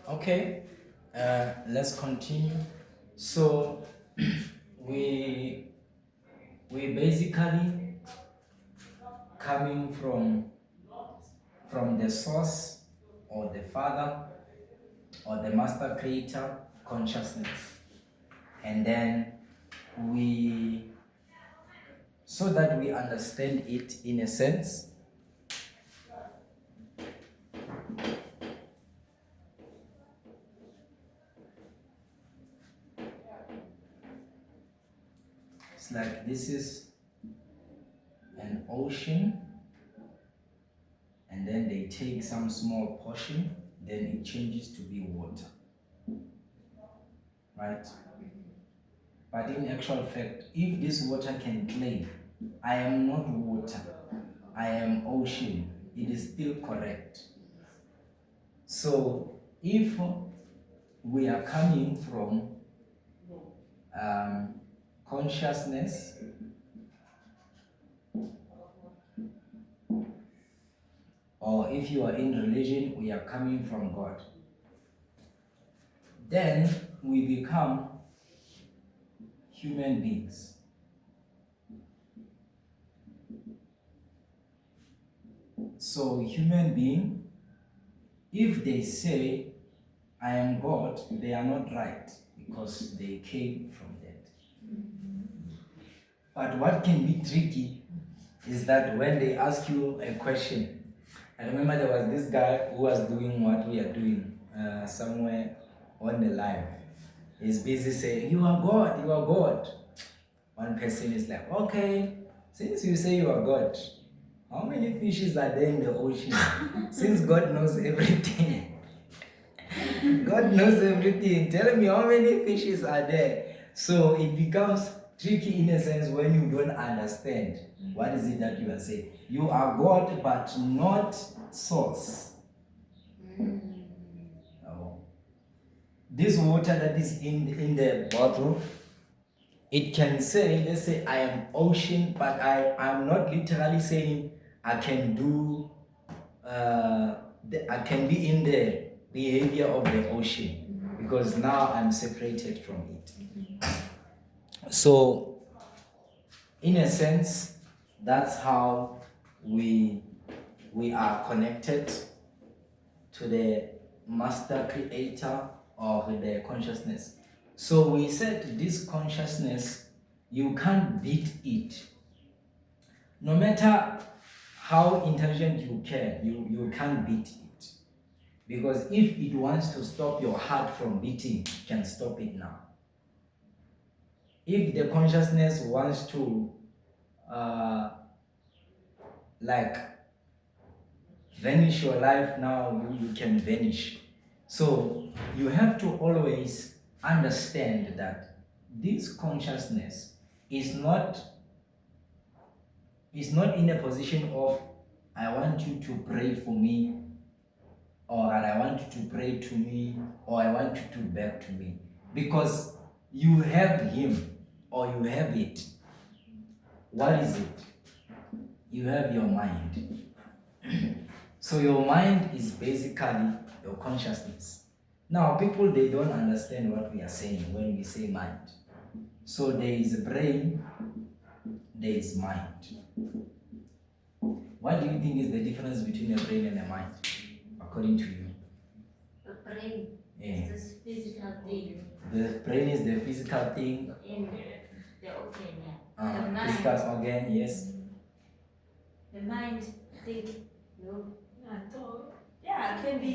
Okay, let's continue. So we basically coming from the source or the father or the master creator consciousness, and then we so that we understand it in a sense. It's like this is an ocean, and then they take some small portion, then it changes to be water, right? But in actual fact, if this water can claim, I am not water, I am ocean, it is still correct. So if we are coming from consciousness, or if you are in religion, we are coming from God, then we become human beings. So human being, if they say I am God, they are not right because they came from that. But what can be tricky is that when they ask you a question, I remember there was this guy who was doing what we are doing somewhere on the live. He's busy saying, "You are God, you are God." One person is like, "Okay, since you say you are God, how many fishes are there in the ocean?" Since God knows everything, God knows everything. Tell me how many fishes are there. So it becomes tricky in a sense when you don't understand what is it that you are saying. You are God, but not source. No. This water that is in the bottle, it can say, let's say I am ocean, but I'm not literally saying I can do, I can be in the behavior of the ocean because now I'm separated from it. So, in a sense, that's how we are connected to the master creator of the consciousness. So we said this consciousness, you can't beat it. No matter how intelligent you can, you can't beat it. Because if it wants to stop your heart from beating, it can stop it now. If the consciousness wants to like vanish your life now, you can vanish. So you have to always understand that this consciousness is not in a position of I want you to pray for me, or I want you to pray to me, or I want you to beg to me, because you have him or you have it. What is it? You have your mind. So your mind is basically your consciousness. Now people, they don't understand what we are saying when we say mind. So there is a brain, there is mind. What do you think is the difference between a brain and a mind, according to you? The brain is this physical thing. The brain is the physical thing. In the organ, yeah. The mind. Physical organ, yes. The mind, I think, no. Yeah, it can be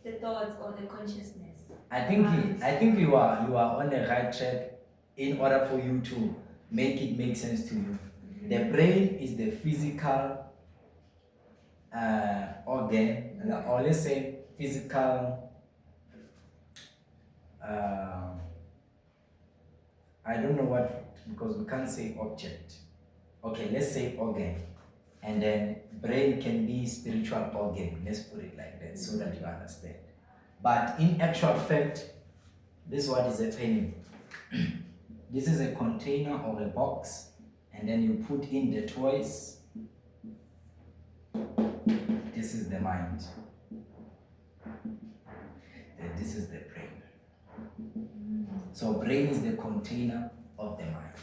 the thoughts or the consciousness. I think you are on the right track in order for you to make it make sense to you. The brain is the physical organ, or let's say physical. I don't know what, because we can't say object. Okay, let's say organ, and then brain can be spiritual organ. Let's put it like that so that you understand. But in actual fact, this is what is happening. This is a container or a box, and then you put in the toys. This is the mind. This this is the brain. So brain is the container of the mind.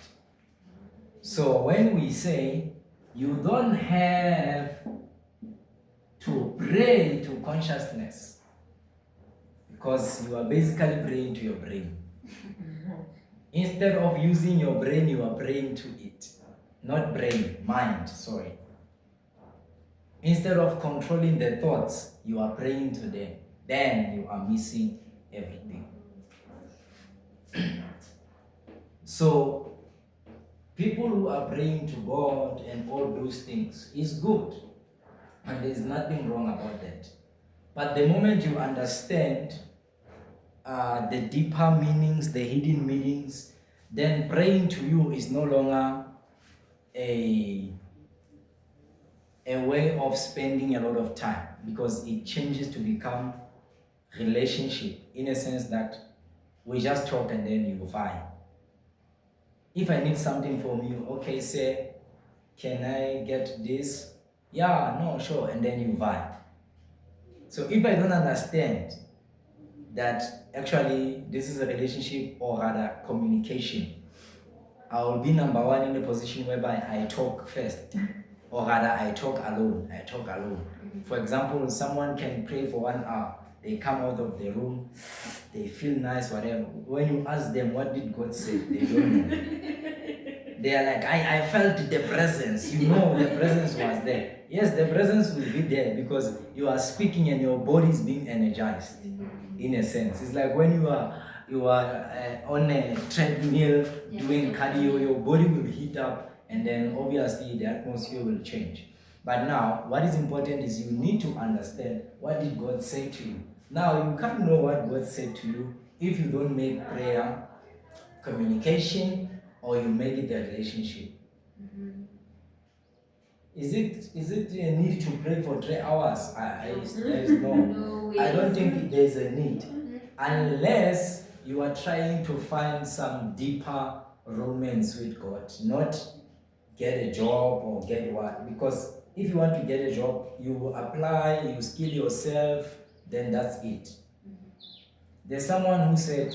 So when we say you don't have to pray to consciousness, because you are basically praying to your brain. Instead of using your brain, you are praying to it. Not brain, mind, sorry. Instead of controlling the thoughts, you are praying to them. Then you are missing everything. So, people who are praying to God and all those things is good. And there is nothing wrong about that. But the moment you understand the deeper meanings, the hidden meanings, then praying to you is no longer a way of spending a lot of time, because it changes to become relationship, in a sense that we just talk and then you vibe. If I need something from you, okay, say, can I get this? Yeah, no, sure, and then you vibe. So if I don't understand that actually this is a relationship, or rather communication, I will be number one in the position whereby I talk first, or rather I talk alone. For example, someone can pray for 1 hour, they come out of the room, they feel nice, whatever. When you ask them what did God say, they don't know. They are like, I felt the presence. You know, the presence was there. Yes, the presence will be there because you are speaking and your body is being energized. In a sense, it's like when you are on a treadmill doing cardio, your body will heat up, and then obviously the atmosphere will change. But now, what is important is you need to understand, what did God say to you. Now, you can't know what God said to you if you don't make prayer communication, or you make it a relationship. Is it a need to pray for 3 hours? There is no. I don't think there is a need, unless you are trying to find some deeper romance with God, not get a job or get what. Because if you want to get a job, you apply, you skill yourself, then that's it. There's someone who said,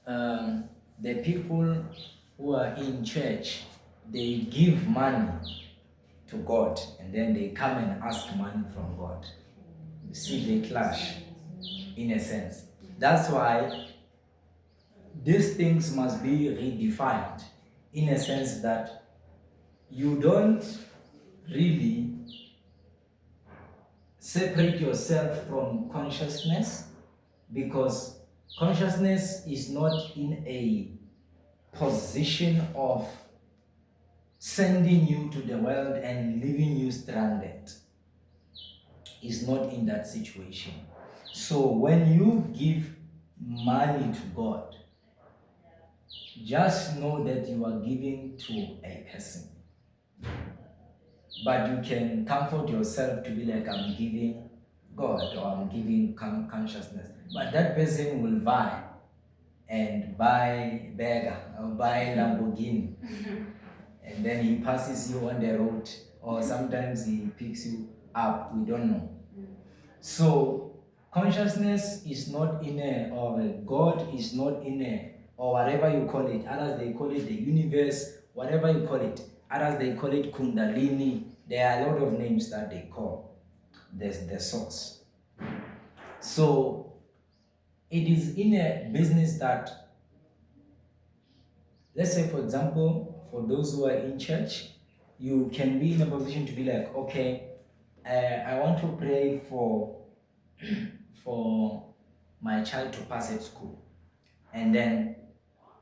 the people who are in church, they give money to God, and then they come and ask money from God. You see, they clash, in a sense. That's why these things must be redefined, in a sense that you don't really separate yourself from consciousness, because consciousness is not in a position of sending you to the world and leaving you stranded. Is not in that situation. So when you give money to God, just know that you are giving to a person. But you can comfort yourself to be like, I'm giving God, or I'm giving consciousness. But that person will buy and buy beggar or buy Lamborghini. And then he passes you on the road, or sometimes he picks you up, we don't know. So consciousness is not in a, or God is not in a, or whatever you call it. Others they call it the universe, whatever you call it. Others they call it Kundalini. There are a lot of names that they call the source. So it is in a business that, let's say for example, for those who are in church, you can be in a position to be like, okay, I want to pray for my child to pass at school. And then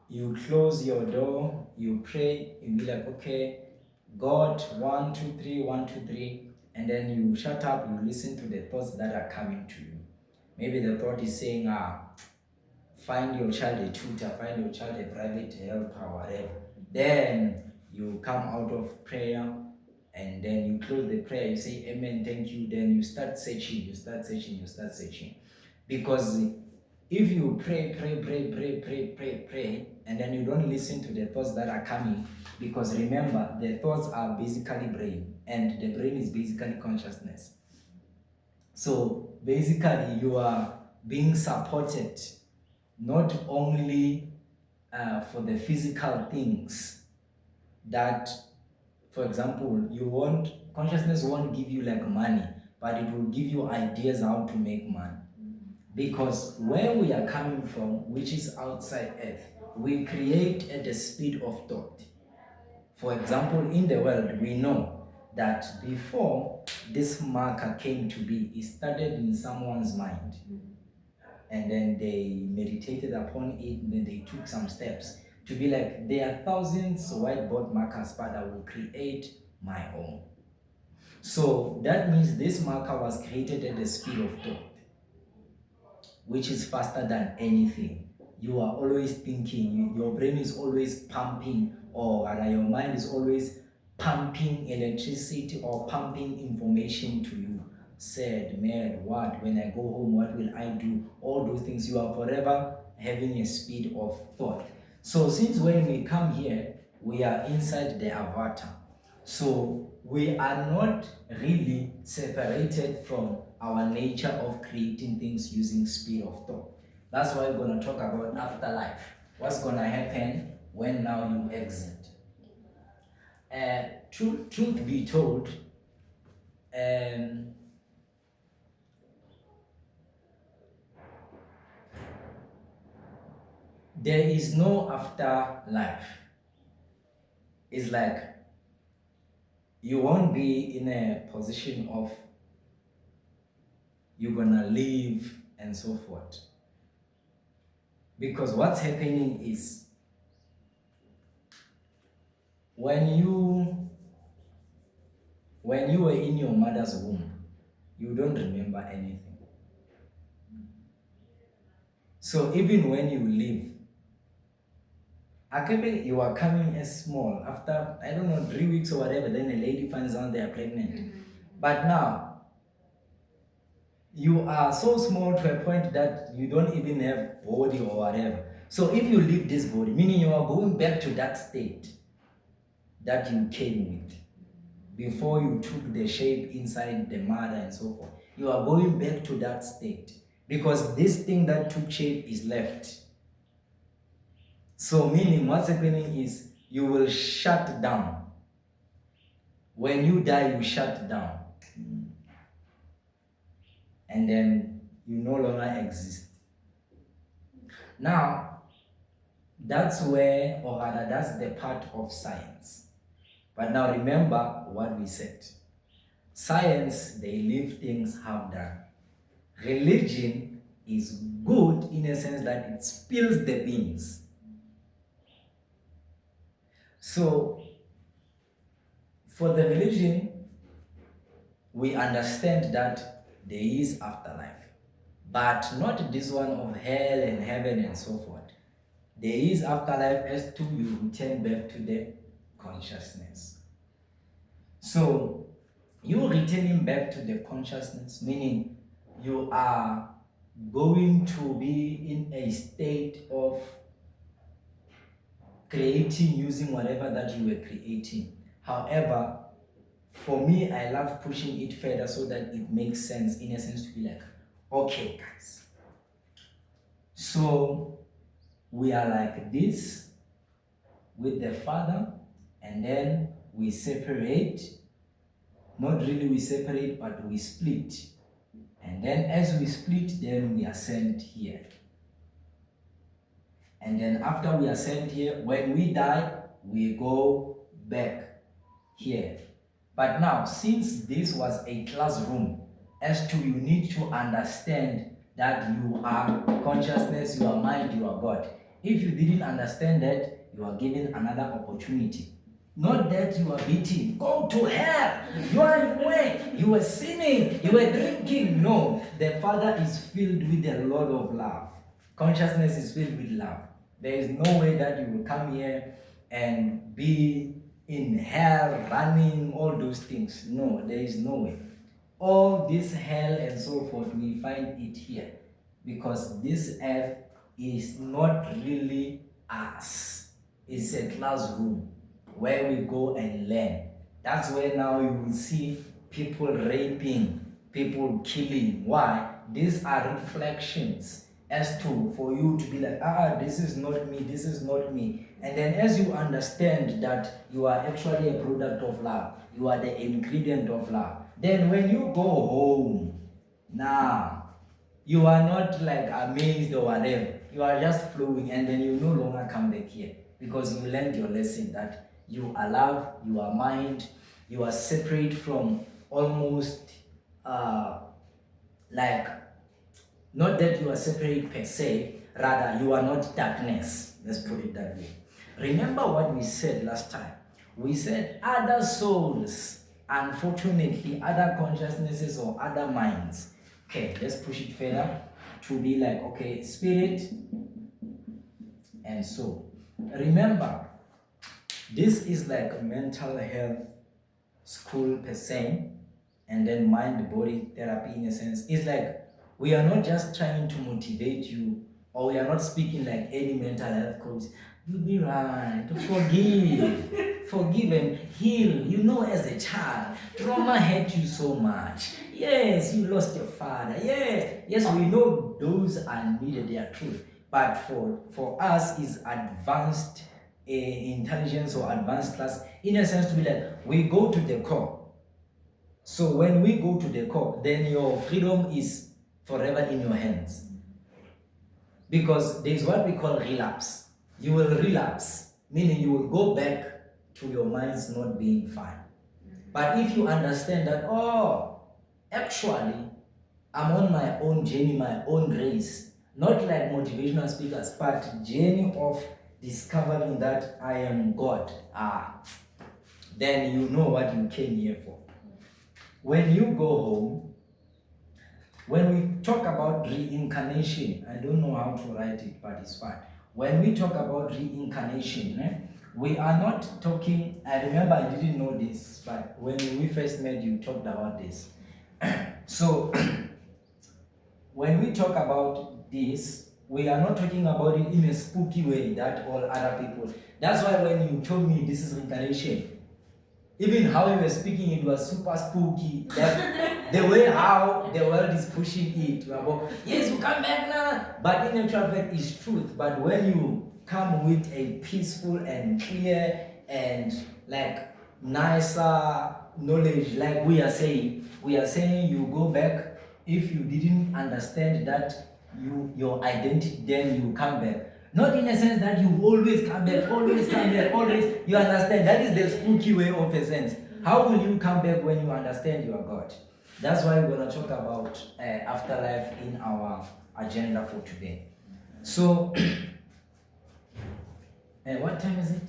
you close your door, you pray, you be like, okay, God, 1, 2, 3, 1, 2, 3, and then you shut up, you listen to the thoughts that are coming to you. Maybe the thought is saying, find your child a tutor, find your child a private helper, whatever. Then you come out of prayer, and then you close the prayer, you say amen, thank you, then you start searching. Because if you pray, and then you don't listen to the thoughts that are coming, because remember, the thoughts are basically brain, and the brain is basically consciousness. So basically, you are being supported, not only for the physical things that, for example, consciousness won't give you like money, but it will give you ideas how to make money. Because where we are coming from, which is outside earth, we create at the speed of thought. For example, in the world, we know that before this marker came to be, it started in someone's mind. And then they meditated upon it, and then they took some steps to be like, there are thousands whiteboard markers, but I will create my own. So that means this marker was created at the speed of thought, which is faster than anything. You are always thinking, your brain is always pumping, or rather your mind is always pumping electricity or pumping information to you. Sad, mad, what, when I go home, what will I do? All those things, you are forever having a speed of thought. So since when we come here, we are inside the avatar. So we are not really separated from our nature of creating things using speed of thought. That's why we're going to talk about afterlife. What's going to happen when now you exit? Truth be told, there is no afterlife. It's like you won't be in a position of you're gonna live and so forth. Because what's happening is when you were in your mother's womb, you don't remember anything. So even when you leave, you are coming as small. After, I don't know, 3 weeks or whatever, then a lady finds out they are pregnant. But now, you are so small to a point that you don't even have body or whatever. So if you leave this body, meaning you are going back to that state that you came with before you took the shape inside the mother and so forth. You are going back to that state because this thing that took shape is left. So meaning what's happening is you will shut down. When you die, you shut down. And then you no longer exist. Now, that's where, or rather, that's the part of science. But now remember what we said. Science, they leave things half done. Religion is good in a sense that it spills the beans. So, for the religion, we understand that there is afterlife. But not this one of hell and heaven and so forth. There is afterlife as to you return back to the consciousness. So, you returning back to the consciousness, meaning you are going to be in a state of creating using whatever that you were creating. However, for me, I love pushing it further so that it makes sense, in a sense, to be like, okay, guys. So we are like this with the Father, and then we separate. Not really we separate, but we split. And then as we split, then we ascend here. And then after we ascend here, when we die, we go back here. But now, since this was a classroom, as to you need to understand that you are consciousness, you are mind, you are God. If you didn't understand that, you are given another opportunity. Not that you are beating. Go to hell. You are in way. You were sinning. You were drinking. No. The Father is filled with a lot of love. Consciousness is filled with love. There is no way that you will come here and be in hell, running, all those things. No, there is no way. All this hell and so forth, we find it here. Because this earth is not really us. It's a classroom where we go and learn. That's where now you will see people raping, people killing. Why? these are reflections as to for you to be like, this is not me, this is not me. And then as you understand that you are actually a product of love, you are the ingredient of love, then when you go home, now you are not like amazed or whatever. You are just flowing, and then you no longer come back here because you learned your lesson that you are love, you are mind, you are separate from almost like, not that you are separate per se, rather you are not darkness. Let's put it that way. Remember what we said last time. We said other souls, unfortunately, other consciousnesses or other minds. Okay, let's push it further to be like, okay, spirit and soul. Remember, this is like mental health school per se, and then mind-body therapy in a sense. It's like we are not just trying to motivate you, or we are not speaking like any mental health coach. You'll be right. Forgive and heal. You know, as a child, trauma hurt you so much. Yes, you lost your father. Yes, we know those are needed. They are true. But for us, is advanced intelligence or advanced class, in a sense, to be like, we go to the core. So when we go to the core, then your freedom is forever in your hands. Because there is what we call relapse. You will relapse, meaning you will go back to your minds not being fine. But if you understand that, actually, I'm on my own journey, my own race, not like motivational speakers, but journey of discovering that I am God, then you know what you came here for. When you go home, when we talk about reincarnation, I don't know how to write it, but it's fine. When we talk about reincarnation, we are not talking, I remember I didn't know this, but when we first met, you talked about this. So, when we talk about this, we are not talking about it in a spooky way that all other people. That's why when you told me this is reincarnation, even how you were speaking, it was super spooky. Like the way how the world is pushing it. About, yes, you come back now. But in actual fact, it's truth. But when you come with a peaceful and clear and like nicer knowledge, like we are saying you go back. If you didn't understand that your identity, then you come back. Not in a sense that you always come back, always. You understand? That is the spooky way of a sense. How will you come back when you understand you are God? That's why we're going to talk about afterlife in our agenda for today. So, what time is it?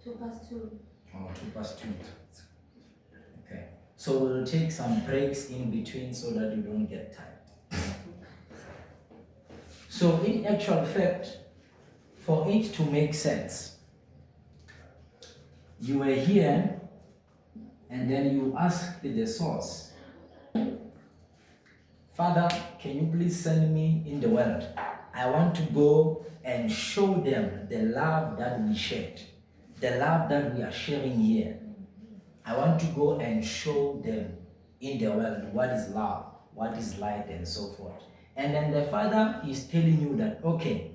2:02. Oh, 2:02. Okay. So we'll take some breaks in between so that you don't get tired. So in actual fact, for it to make sense, you were here and then you asked the source, Father, can you please send me in the world? I want to go and show them the love that we shared, the love that we are sharing here. I want to go and show them in the world what is love, what is light, and so forth. And then the Father is telling you that, okay,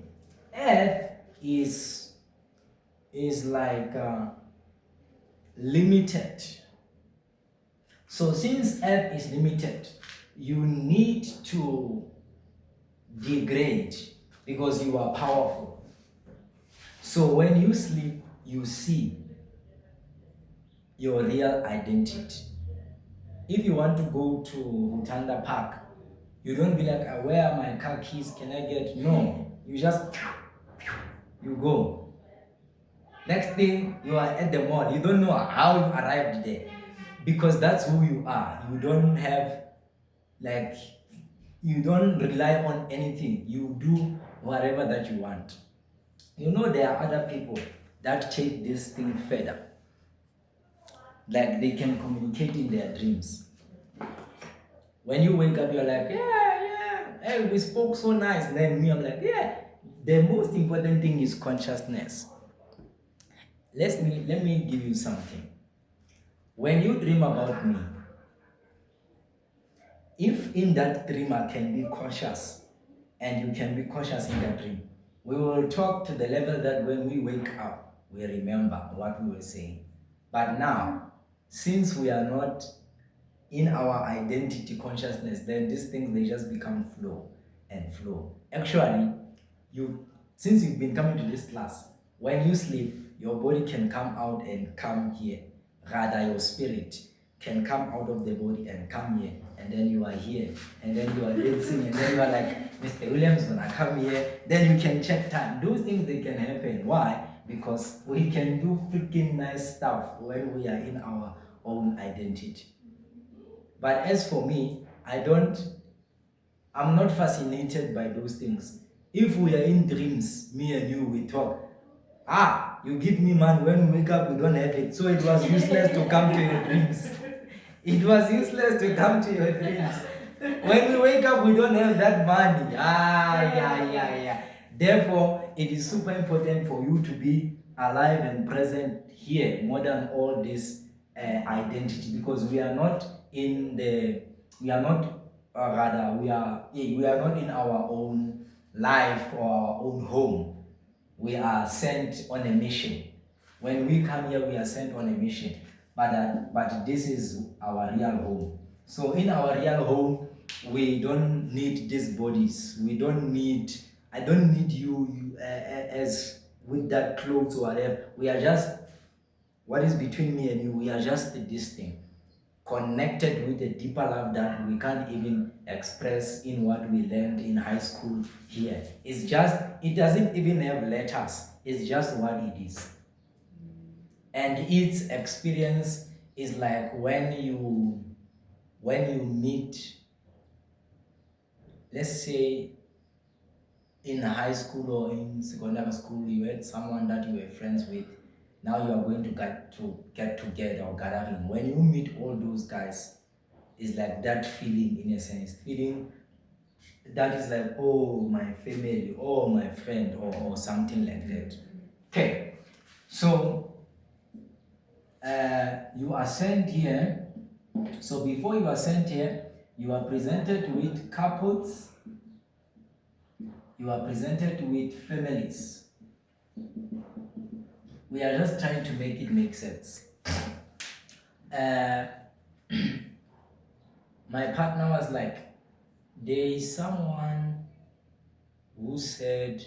earth is like limited. So since earth is limited, you need to degrade because you are powerful. So when you sleep, you see your real identity. If you want to go to Rutanda Park, you don't be like, where are my car keys? Can I get? No. You just, you go. Next thing, you are at the mall. You don't know how you arrived there. Because that's who you are. You don't have, like, you don't rely on anything. You do whatever that you want. You know, there are other people that take this thing further. Like, they can communicate in their dreams. When you wake up, you're like, hey, we spoke so nice. And then me, I'm like, the most important thing is consciousness. let me give you something. When you dream about me, if in that dream I can be conscious and you can be conscious in that dream, we will talk to the level that when we wake up, we remember what we were saying. But now, since we are not in our identity consciousness, then these things, they just become flow and flow. Actually, you since you've been coming to this class, when you sleep, your body can come out and come here. Rather, your spirit can come out of the body and come here, and then you are here, and then you are dancing, and then you are like, Mr. Williams gonna come here. Then you can check time. Those things, they can happen. Why? Because we can do freaking nice stuff when we are in our own identity. But as for me, I'm not fascinated by those things. If we are in dreams, me and you, we talk. You give me man, when we wake up, we don't have it. So it was useless to come to your dreams. It was useless to come to your dreams. When we wake up, we don't have that money. Yeah. Therefore, it is super important for you to be alive and present here more than all this identity, because we are not in the, we are not, rather, we are not in our own life or our own home. We are sent on a mission. When we come here, we are sent on a mission. But this is our real home. So in our real home, we don't need these bodies. I don't need you as with that clothes or whatever. We are just, what is between me and you, we are just this thing, connected with a deeper love that we can't even express in what we learned in high school here. It's just, it doesn't even have letters. It's just what it is. And its experience is like when you meet, let's say in high school or in secondary school, you had someone that you were friends with. Now you are going to get together or gathering. When you meet all those guys, it's like that feeling, in a sense, feeling that is like, oh, my family, oh, my friend, or something like that. Okay, so you are sent here. So before you are sent here, you are presented with couples, you are presented with families. We are just trying to make it make sense. My partner was like, there is someone who said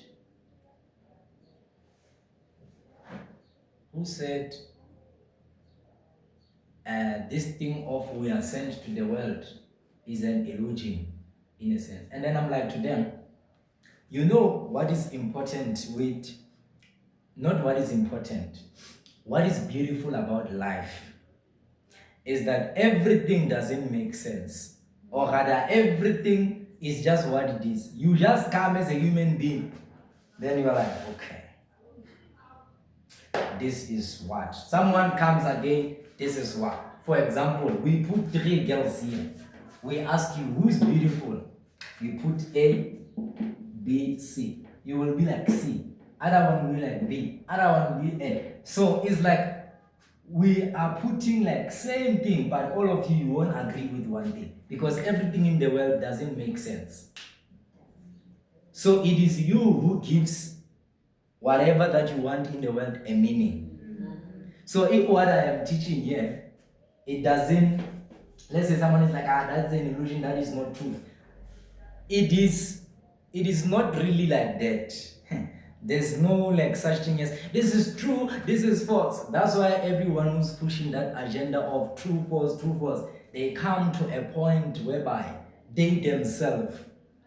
this thing of we are sent to the world is an illusion, in a sense. And then I'm like to them, you know what is important with, not what is important, what is beautiful about life is that everything doesn't make sense, or rather everything is just what it is. You just come as a human being, then you're like, okay, this is what. Someone comes again, this is what. For example, we put 3 girls here. We ask you, who's beautiful? You put A, B, C. You will be like C. Other one will be like B. Other one will be A. So it's like we are putting like same thing, but all of you won't agree with one thing, because everything in the world doesn't make sense. So it is you who gives whatever that you want in the world a meaning. So if what I am teaching here, it doesn't, let's say someone is like, that's an illusion, that is not truth. It is not really like that. There's no like such thing as this is true, this is false. That's why everyone who's pushing that agenda of true, false, they come to a point whereby they themselves,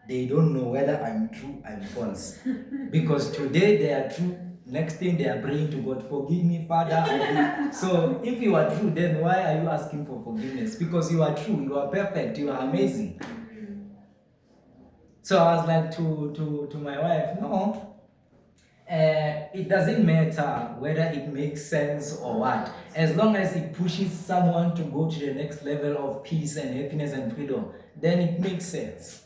they don't know whether I'm true, I'm false. Because today they are true, next thing they are praying to God, forgive me, Father. So if you are true, then why are you asking for forgiveness? Because you are true, you are perfect, you are amazing. So I was like to my wife, no, it doesn't matter whether it makes sense or what, as long as it pushes someone to go to the next level of peace and happiness and freedom, then it makes sense.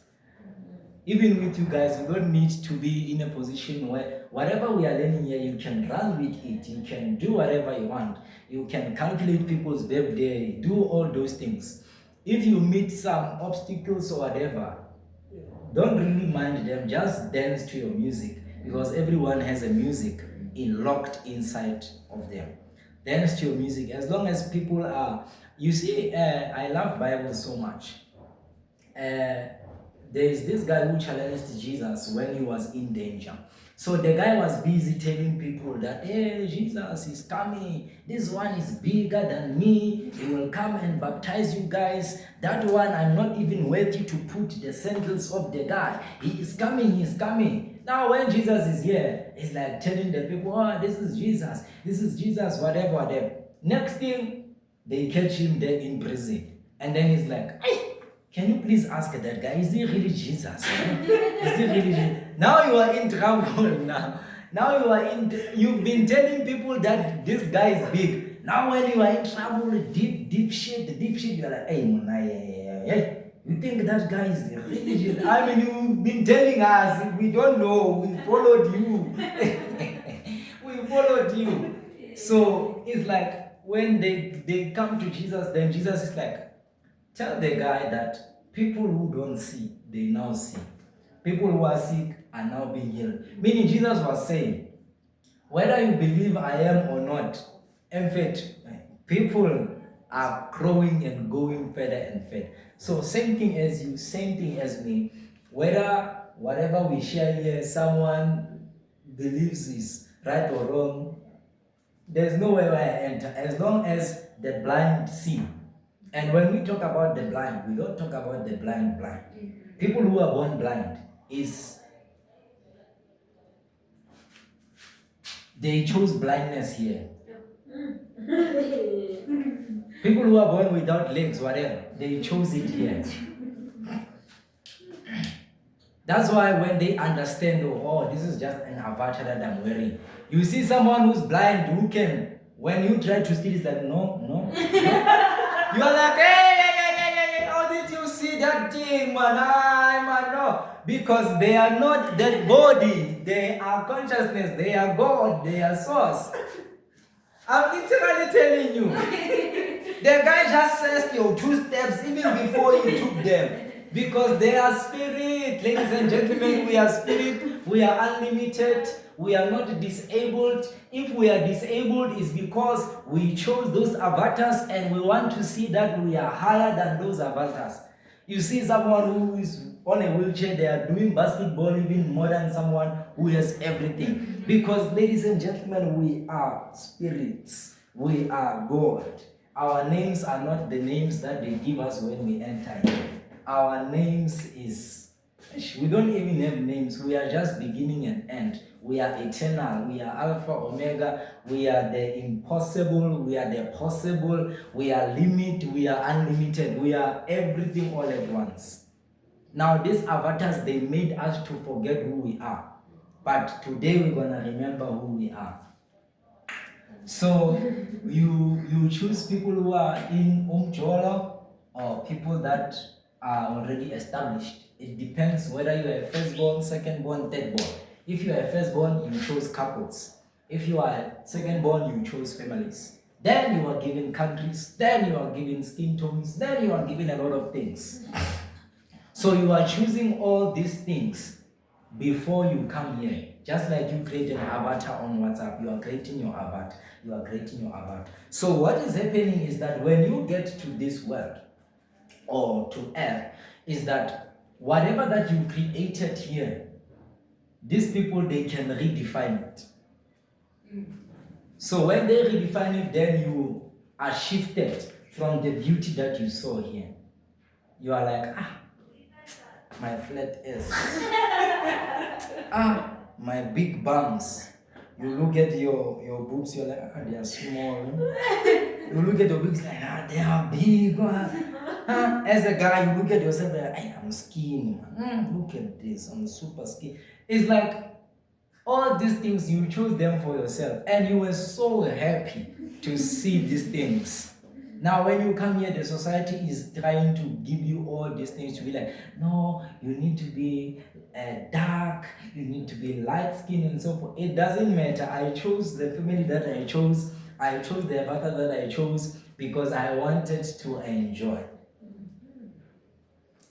Even with you guys, you don't need to be in a position where whatever we are learning here, you can run with it, you can do whatever you want, you can calculate people's birthday, do all those things. If you meet some obstacles or whatever, don't really mind them, just dance to your music, because everyone has a music locked inside of them. Dance to your music, as long as people are, you see, I love Bible so much. There is this guy who challenged Jesus when he was in danger. So the guy was busy telling people that, hey, Jesus is coming. This one is bigger than me. He will come and baptize you guys. That one, I'm not even worthy to put the sandals of the guy. He is coming, he is coming. Now when Jesus is here, he's like telling the people, oh, this is Jesus, whatever, whatever. Next thing, they catch him there in prison. And then he's like, hey, can you please ask that guy, is he really Jesus? Is he really Jesus? Now you are in trouble now. You've been telling people that this guy is big. Now when you are in trouble, deep shit, you're like, hey, you think that guy is really Jesus? I mean, you've been telling us, we don't know, we followed you. We followed you. So it's like, when they come to Jesus, then Jesus is like, tell the guy that people who don't see, they now see. People who are sick are now being healed. Meaning Jesus was saying, whether you believe I am or not, in fact, people are growing and going further and further. So same thing as you, same thing as me. Whether whatever we share here, someone believes is right or wrong, there's nowhere where I enter. As long as the blind see. And when we talk about the blind, we don't talk about the blind. People who are born blind they chose blindness here. People who are born without legs, whatever, they chose it here. That's why when they understand, oh, this is just an avatar that I'm wearing. You see someone who's blind who can, when you try to steal, it's like, no. You are like, hey, how did you see that thing, man? No. Because they are not that body, they are consciousness, they are God, they are source. I'm literally telling you. The guy just says your 2 steps even before you took them. Because they are spirit, ladies and gentlemen, we are spirit, we are unlimited, we are not disabled. If we are disabled, it's because we chose those avatars and we want to see that we are higher than those avatars. You see someone who is on a wheelchair, they are doing basketball even more than someone who has everything. Because, ladies and gentlemen, we are spirits, we are God. Our names are not the names that they give us when we enter here. Our names is, we don't even have names. We are just beginning and end. We are eternal. We are Alpha, Omega. We are the impossible. We are the possible. We are limit. We are unlimited. We are everything all at once. Now these avatars, they made us to forget who we are. But today we're going to remember who we are. So you choose people who are in Umjolo or people that are already established. It depends whether you are a firstborn, secondborn, thirdborn. If you are a firstborn, you chose couples. If you are secondborn, you chose families. Then you are given countries, then you are given skin tones, then you are given a lot of things. So you are choosing all these things before you come here. Just like you create an avatar on WhatsApp, you are creating your avatar. You are creating your avatar. So what is happening is that when you get to this world, or to earth, is that whatever that you created here, these people, they can redefine it. So when they redefine it, then you are shifted from the beauty that you saw here. You are like, my flat ass. My big bums. You look at your boobs, you're like, they are small. You look at your boobs like, they are big. As a guy, you look at yourself like, I'm skinny. Look at this, I'm super skinny. It's like all these things, you chose them for yourself. And you were so happy to see these things. Now, when you come here, the society is trying to give you all these things to be like, no, you need to be dark, you need to be light skinned and so forth. It doesn't matter. I chose the family that I chose. I chose the avatar that I chose because I wanted to enjoy.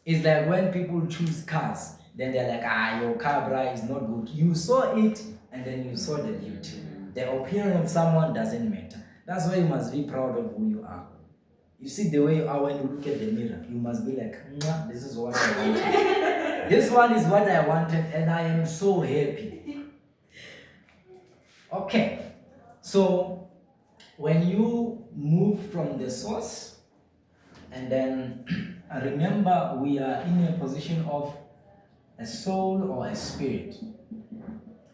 It's like when people choose cars, then they're like, your car, bruh, is not good. You saw it and then you saw the beauty. The opinion of someone doesn't matter. That's why you must be proud of who you are. You see the way you are when you look at the mirror, you must be like, this is what I wanted. This one is what I wanted, and I am so happy. Okay, so when you move from the source, and then remember we are in a position of a soul or a spirit.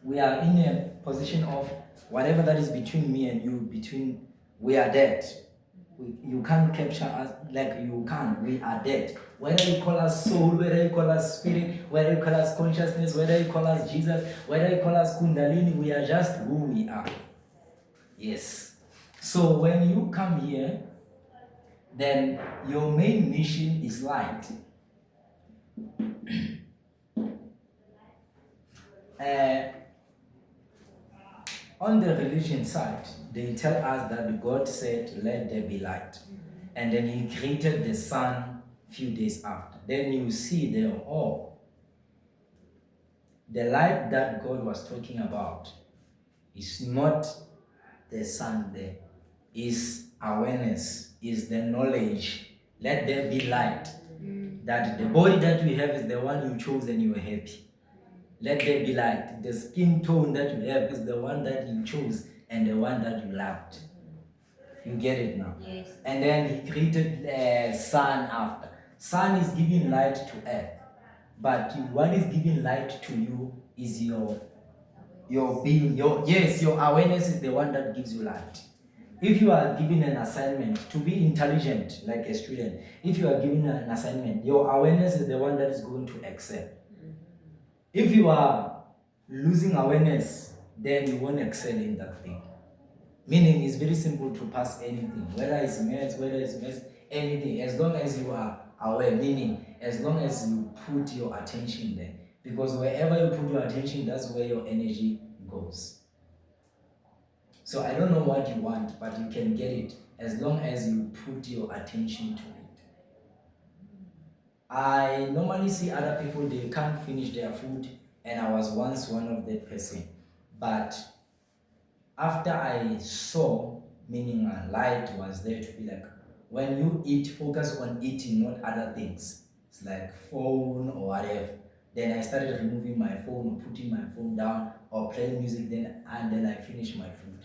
We are in a position of whatever that is between me and you, we are dead. You can't capture us like you can. We are dead. Whether you call us soul, whether you call us spirit, whether you call us consciousness, whether you call us Jesus, whether you call us Kundalini, we are just who we are. Yes. So when you come here, then your main mission is light. On the religion side, they tell us that God said, let there be light. And then he created the sun few days after. Then you see there, the light that God was talking about is not the sun there, is awareness, is the knowledge. Let there be light. That the body that you have is the one you chose and you are happy. Let there be light. The skin tone that you have is the one that you chose and the one that you loved. You get it now? Yes. And then he created the sun after. Sun is giving light to earth. But what is giving light to you is your being. Your awareness is the one that gives you light. If you are given an assignment to be intelligent like a student, if you are given an assignment, your awareness is the one that is going to excel. If you are losing awareness, then you won't excel in that thing. Meaning it's very simple to pass anything, whether it's maths, anything, as long as you are aware, meaning as long as you put your attention there. Because wherever you put your attention, that's where your energy goes. So I don't know what you want, but you can get it as long as you put your attention to it. I normally see other people, they can't finish their food, and I was once one of that person. But after I saw, meaning a light was there to be like, when you eat, focus on eating, not other things. It's like phone or whatever. Then I started removing my phone or putting my phone down or playing music, and then I finished my food.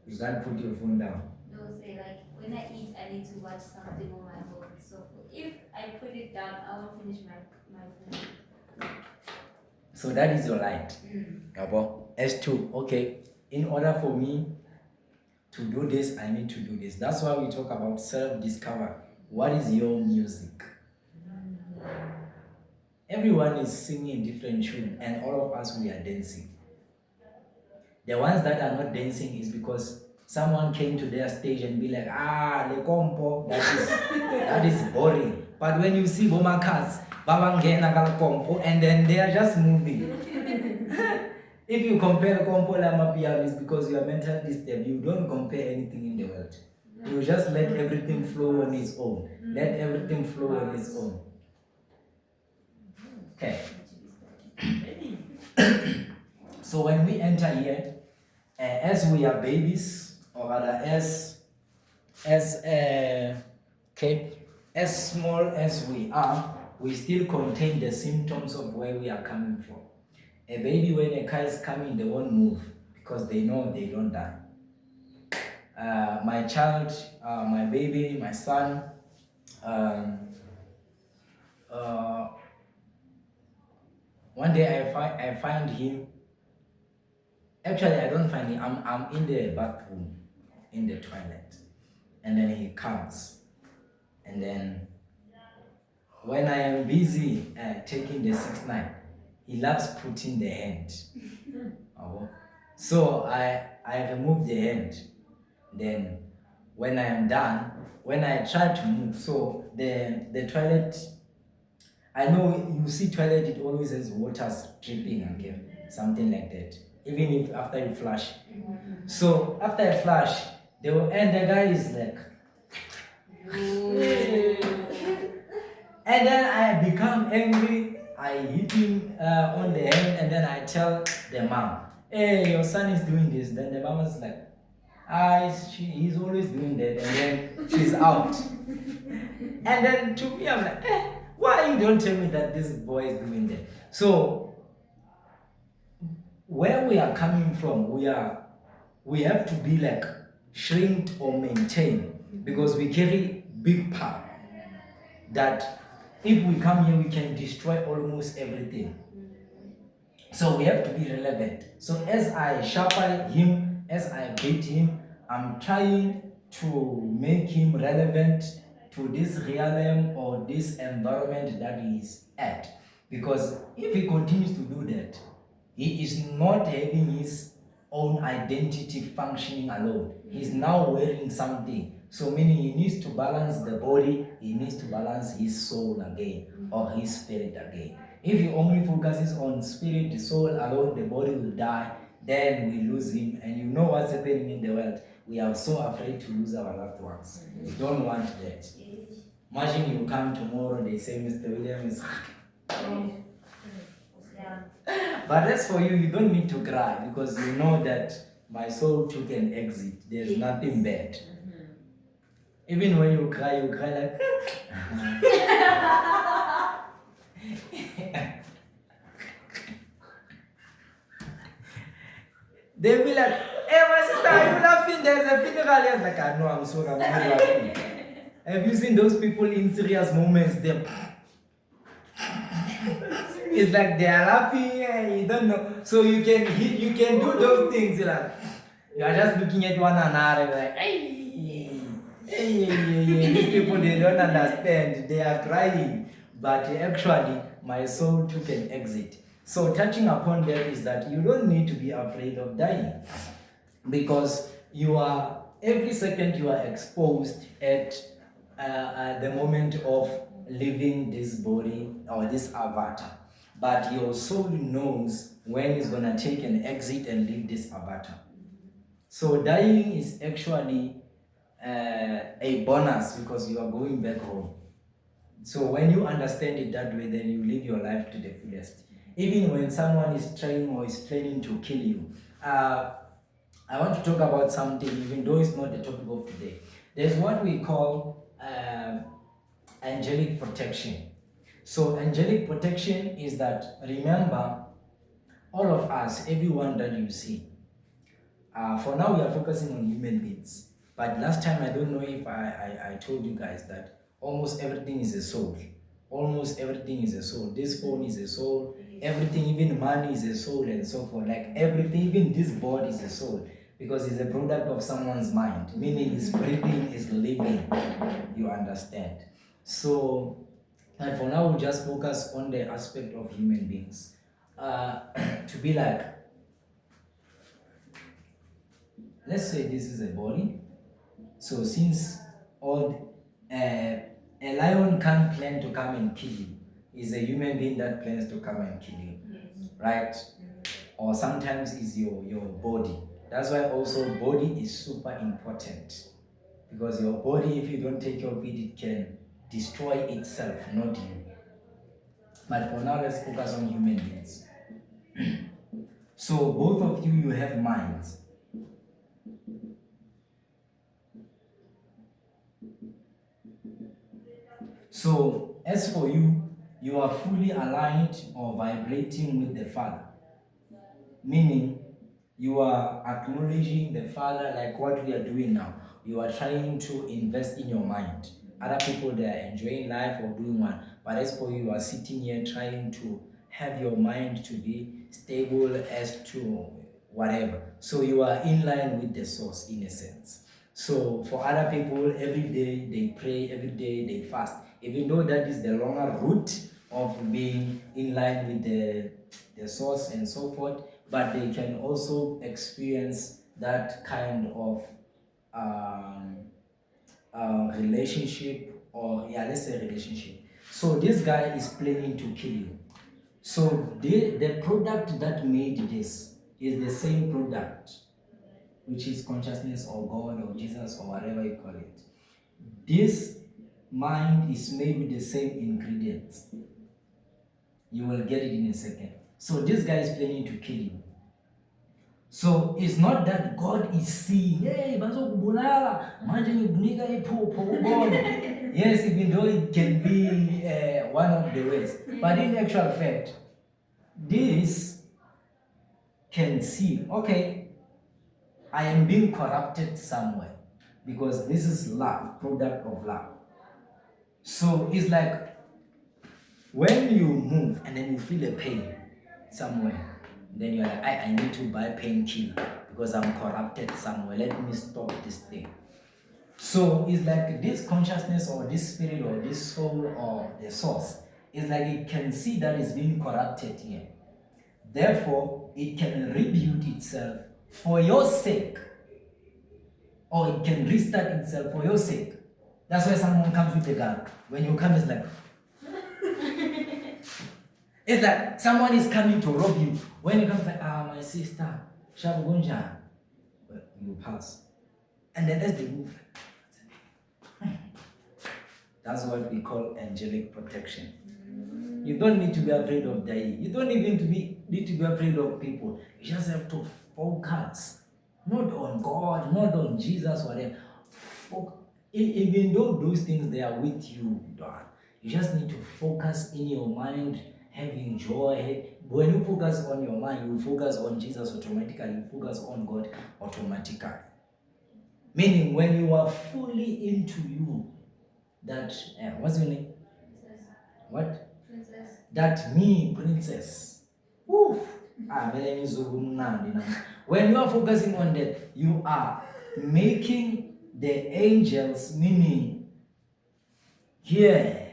You can't put your phone down. No, say like when I eat, I need to watch something on my phone. So if I put it down, I won't finish my food. So that is your light. S2, okay. In order for me to do this, I need to do this. That's why we talk about self-discover. What is your music? Everyone is singing a different tune, and all of us, we are dancing. The ones that are not dancing is because someone came to their stage and be like, le compo, that is boring. But when you see Bomakas, Babangena compo, and then they are just moving. If you compare compo lama piano, is because you are mentally disturbed. You don't compare anything in the world. You just let everything flow on its own. Let everything flow on its own. Okay. So when we enter here, as we are babies, or rather as small as we are, we still contain the symptoms of where we are coming from. A baby, when a car is coming, they won't move because they know they don't die. My child, my baby, my son, one day I find him. Actually, I don't find him. I'm in the bathroom, in the toilet, and then he comes, and then when I am busy taking the 6-9, he loves putting the hand. So I remove the hand. Then when I am done, when I try to move, so the toilet, I know you see toilet, it always has water dripping again, something like that. Even if after you flush. So after I flush, and the guy is like, and then I become angry. I hit him on the hand, and then I tell the mom, "Hey, your son is doing this." Then the mom is like, he's always doing that," and then she's out. And then to me, I'm like, why you don't tell me that this boy is doing that? So where we are coming from, we have to be like shrinked or maintained, because we carry big power that if we come here, we can destroy almost everything. So we have to be relevant. So as I sharpen him, as I beat him, I'm trying to make him relevant to this realm or this environment that he is at. Because if he continues to do that, he is not having his own identity functioning alone. He's now wearing something. So meaning he needs to balance the body, he needs to balance his soul again or his spirit again. If he only focuses on spirit, the soul alone, the body will die, then we lose him. And you know what's happening in the world. We are so afraid to lose our loved ones. We don't want that. Imagine you come tomorrow, they say Mr. William is but as for you, you don't need to cry, because you know that my soul took an exit. There's nothing bad. Even when you cry like they'll be like, "Hey, my sister, are you laughing? There's a funeral." I was like, "I know, I'm sorry, I'm not laughing." Have you seen those people in serious moments? It's like they are laughing and you don't know. So you can do those things. Like you are just looking at one another like, hey, these people, they don't understand. They are crying. But actually, my soul took an exit. So touching upon that is that you don't need to be afraid of dying, because every second you are exposed at the moment of leaving this body or this avatar. But your soul knows when it's going to take an exit and leave this avatar. So dying is actually a bonus, because you are going back home. So when you understand it that way, then you live your life to the fullest. Even when someone is trying or is planning to kill you, I want to talk about something, even though it's not the topic of today. There's what we call angelic protection. So angelic protection is that, remember, all of us, everyone that you see, for now we are focusing on human beings. But last time, I don't know if I told you guys that almost everything is a soul. Almost everything is a soul. This phone is a soul. Everything, even money, is a soul, and so forth. Like everything, even this body is a soul, because it's a product of someone's mind. Meaning, it's breathing, is living. You understand? So, and for now, we'll just focus on the aspect of human beings. To be like, let's say this is a body. So since a lion can't plan to come and kill you, it's a human being that plans to come and kill you, right? Or sometimes it's your body. That's why also body is super important, because your body, if you don't take care of it, it can destroy itself, not you. But for now, let's focus on human beings. So both of you have minds. So as for you, you are fully aligned or vibrating with the Father. Meaning, you are acknowledging the Father, like what we are doing now. You are trying to invest in your mind. Other people, they are enjoying life or doing one. But as for you, you are sitting here trying to have your mind to be stable as to whatever. So you are in line with the source, in a sense. So for other people, every day they pray, every day they fast. Even though that is the longer route of being in line with the source and so forth, but they can also experience that kind of relationship, or let's say relationship. So this guy is planning to kill you. So the product that made this is the same product, which is consciousness or God or Jesus or whatever you call it. This mind is made with the same ingredients. You will get it in a second. So this guy is planning to kill you. So it's not that God is seeing, hey, bazokubulala, manje ngikunika iphupho ubone. Yes, even though it can be one of the ways. But in actual fact, this can see, okay, I am being corrupted somewhere, because this is love, product of love. So it's like when you move and then you feel a pain somewhere, then you're like, I need to buy painkiller because I'm corrupted somewhere. Let me stop this thing. So it's like this consciousness or this spirit or this soul or the source, it's like it can see that it's being corrupted here. Therefore, it can rebuild itself for your sake, or it can restart itself for your sake. That's why someone comes with a gun. When you come, it's like, it's like someone is coming to rob you. When you come, like, my sister, Shabugunja, you pass. And then as they move, that's what we call angelic protection. You don't need to be afraid of dying. You don't even need to be afraid of people. You just have to focus, not on God, not on Jesus, whatever. Even though those things they are with you, you just need to focus in your mind, having joy. When you focus on your mind, you focus on Jesus automatically. You focus on God automatically. Meaning, when you are fully into you, that what's your name? Princess. What? Princess. That me, princess. Woo. When you are focusing on that, you are making the angels, meaning here,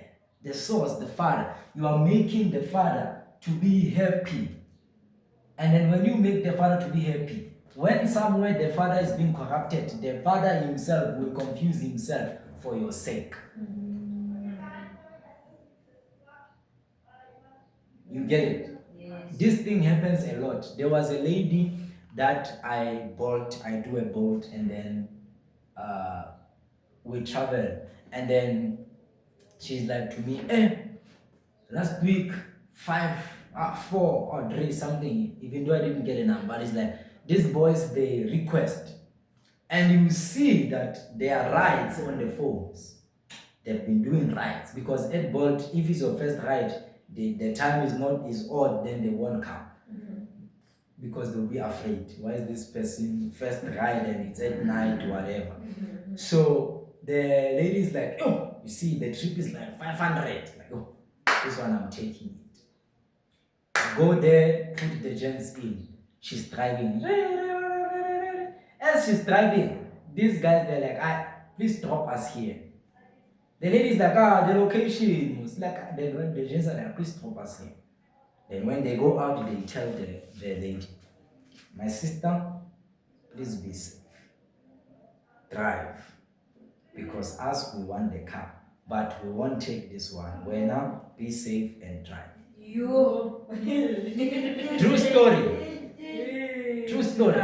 the source, the Father. You are making the Father to be happy. And then when you make the Father to be happy, when somewhere the Father is being corrupted, the Father himself will confuse himself for your sake. You get it? Yes. This thing happens a lot. There was a lady that I do a boat, and then we travel, and then she's like to me, last week 5, 4 or 3 something, even though I didn't get a number, it's like these boys they request, and you see that their rides on the phones, they've been doing rides, because at Bolt, if it's your first ride, the time is odd, then they won't come. Because they'll be afraid. Why is this person first ride and it's at night or whatever? So the lady is like, oh, you see, the trip is like 500. Like, oh, this one I'm taking it. Go there, put the gents in. She's driving. As she's driving, these guys, they're like, please drop us here. The lady is like, the location. It's like, the gents are like, please drop us here. Then when they go out, they tell the lady, my sister, please be safe. Drive. Because us, we want the car. But we won't take this one. We're now, be safe and drive. You. True story. True story.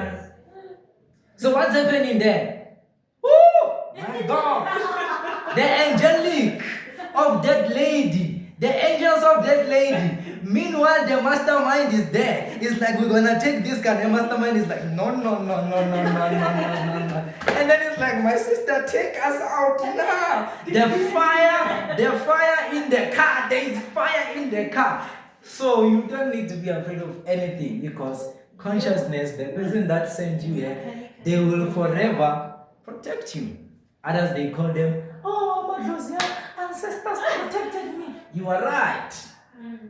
So what's happening there? Woo! My God. The angelic of that lady. The angels of that lady. Meanwhile, the mastermind is there. It's like, we're gonna take this car. The mastermind is like, no. And then it's like, my sister, take us out now. The fire in the car. There is fire in the car. So you don't need to be afraid of anything, because consciousness, the person that sent you here, they will forever protect you. Others, they call them, oh, my ancestors protected me. You are right.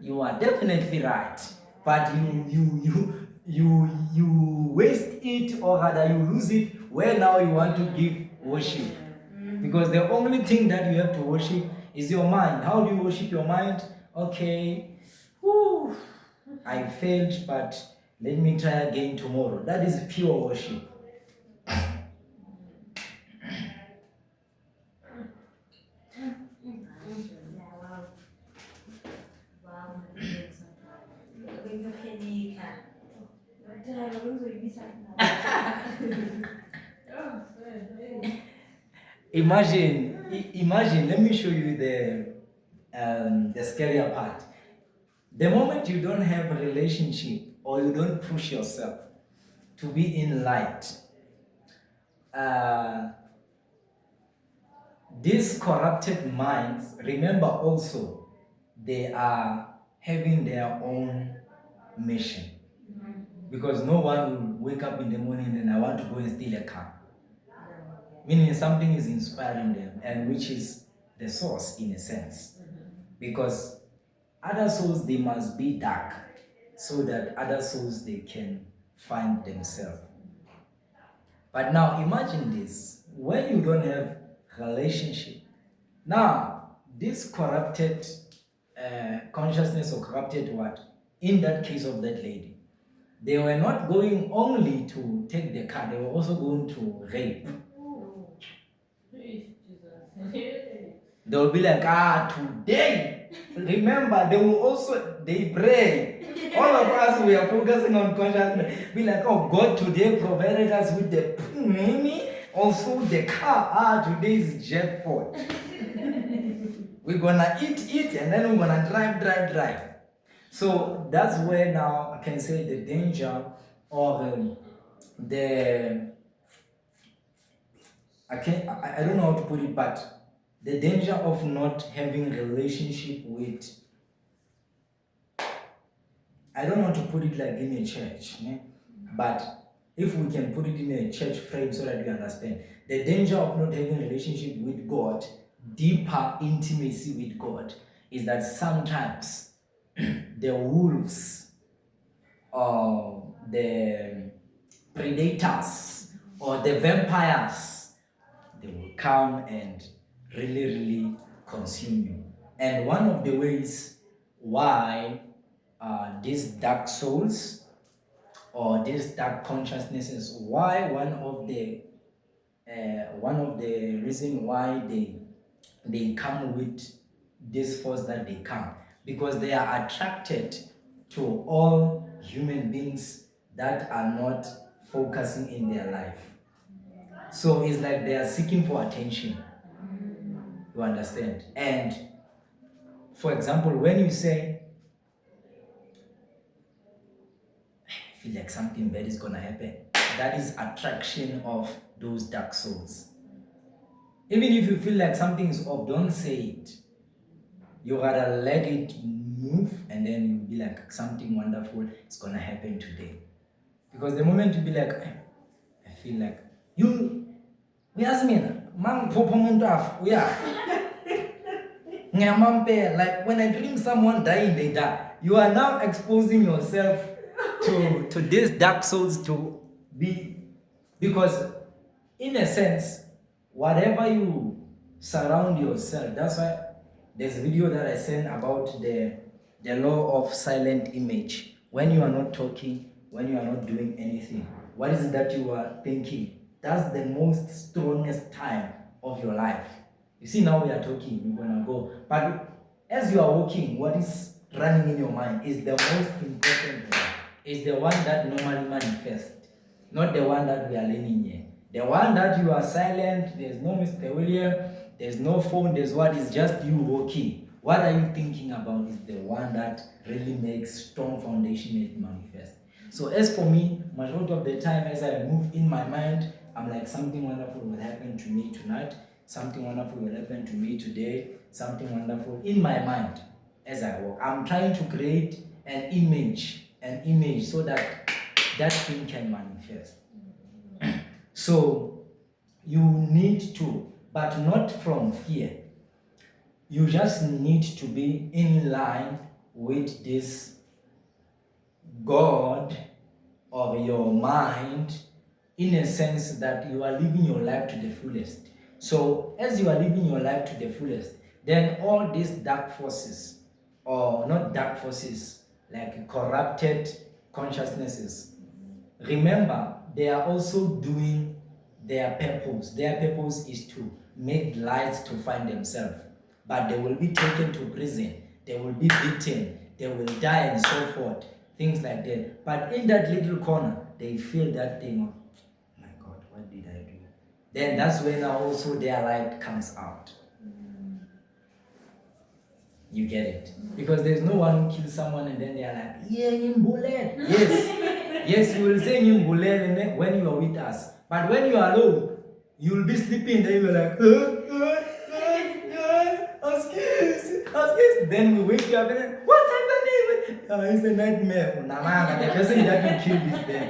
You are definitely right. But you waste it, or rather you lose it, where now you want to give worship. Because the only thing that you have to worship is your mind. How do you worship your mind? Okay, I failed, but Let me try again tomorrow. That is pure worship. Imagine, let me show you the scarier part. The moment you don't have a relationship or you don't push yourself to be in light, these corrupted minds, remember also, they are having their own mission. Because no one will wake up in the morning and I want to go and steal a car. Meaning something is inspiring them, and which is the source in a sense. Because other souls, they must be dark so that other souls, they can find themselves. But now imagine this, when you don't have relationship, now this corrupted consciousness or corrupted what? In that case of that lady, they were not going only to take the car, they were also going to rape. They will be like, today. Remember, they pray. All of us, we are focusing on consciousness. Be like, God today provided us with the money, also the car. Today is jackpot. We're gonna eat, and then we're gonna drive. So that's where now I can say the danger or I don't know how to put it, but the danger of not having a relationship with, I don't know how to put it like in a church, but if we can put it in a church frame so that you understand, the danger of not having a relationship with God, deeper intimacy with God, is that sometimes the wolves or the predators or the vampires, they will come and really consume you. And one of the ways why these dark souls or these dark consciousnesses, why one of the reason why they come with this force that they come, because they are attracted to all human beings that are not focusing in their life. So it's like they are seeking for attention. You understand? And for example, when you say, I feel like something bad is gonna happen, that is attraction of those dark souls. Even if you feel like something is off, don't say it. You gotta let it move, and then you'll be like, something wonderful is gonna happen today. Because the moment you be like, I feel like like when I dream someone dying, they die. You are now exposing yourself to these dark souls to be, because in a sense, whatever you surround yourself, that's why there's a video that I sent about the law of silent image. When you are not talking, when you are not doing anything, what is it that you are thinking? That's the most strongest time of your life. You see, now we are talking, we're gonna go. But as you are walking, what is running in your mind is the most important one. Is the one that normally manifests, not the one that we are learning here. The one that you are silent, there's no Mr. William, there's no phone, there's what is just you walking. What are you thinking about is the one that really makes strong foundation it manifest. So as for me, majority of the time as I move in my mind, I'm like, something wonderful will happen to me tonight, something wonderful will happen to me today, something wonderful in my mind as I walk. I'm trying to create an image so that that thing can manifest. So you need to, but not from fear. You just need to be in line with this God of your mind, in a sense that you are living your life to the fullest. So as you are living your life to the fullest, then all these dark forces, or not dark forces, like corrupted consciousnesses. Remember, they are also doing their purpose. Their purpose is to make lights to find themselves. But they will be taken to prison. They will be beaten. They will die and so forth. Things like that. But in that little corner, they feel that thing of, my God, what did I do? Then that's when also their light comes out. You get it? Because there's no one who kills someone and then they are like, yeah, Nyimbule. Yes. Yes, you will say Nyimbule when you are with us. But when you are alone, you will be sleeping, then you are like, excuse. Then we wake you up and then, what's happening? It's a nightmare. The person that you killed is there.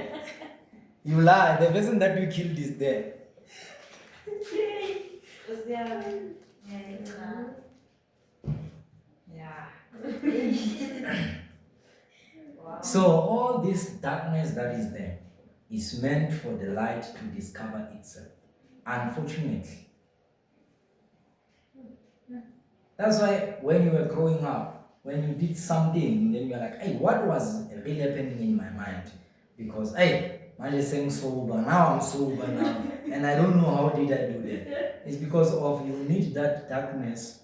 You lie, the person that you killed is there. So all this darkness that is there is meant for the light to discover itself. Unfortunately. That's why when you were growing up, when you did something, then you're like, hey, what was really happening in my mind? Because, hey, I'm just saying sober, now I'm sober now, and I don't know how did I do that. It's because of you need that darkness.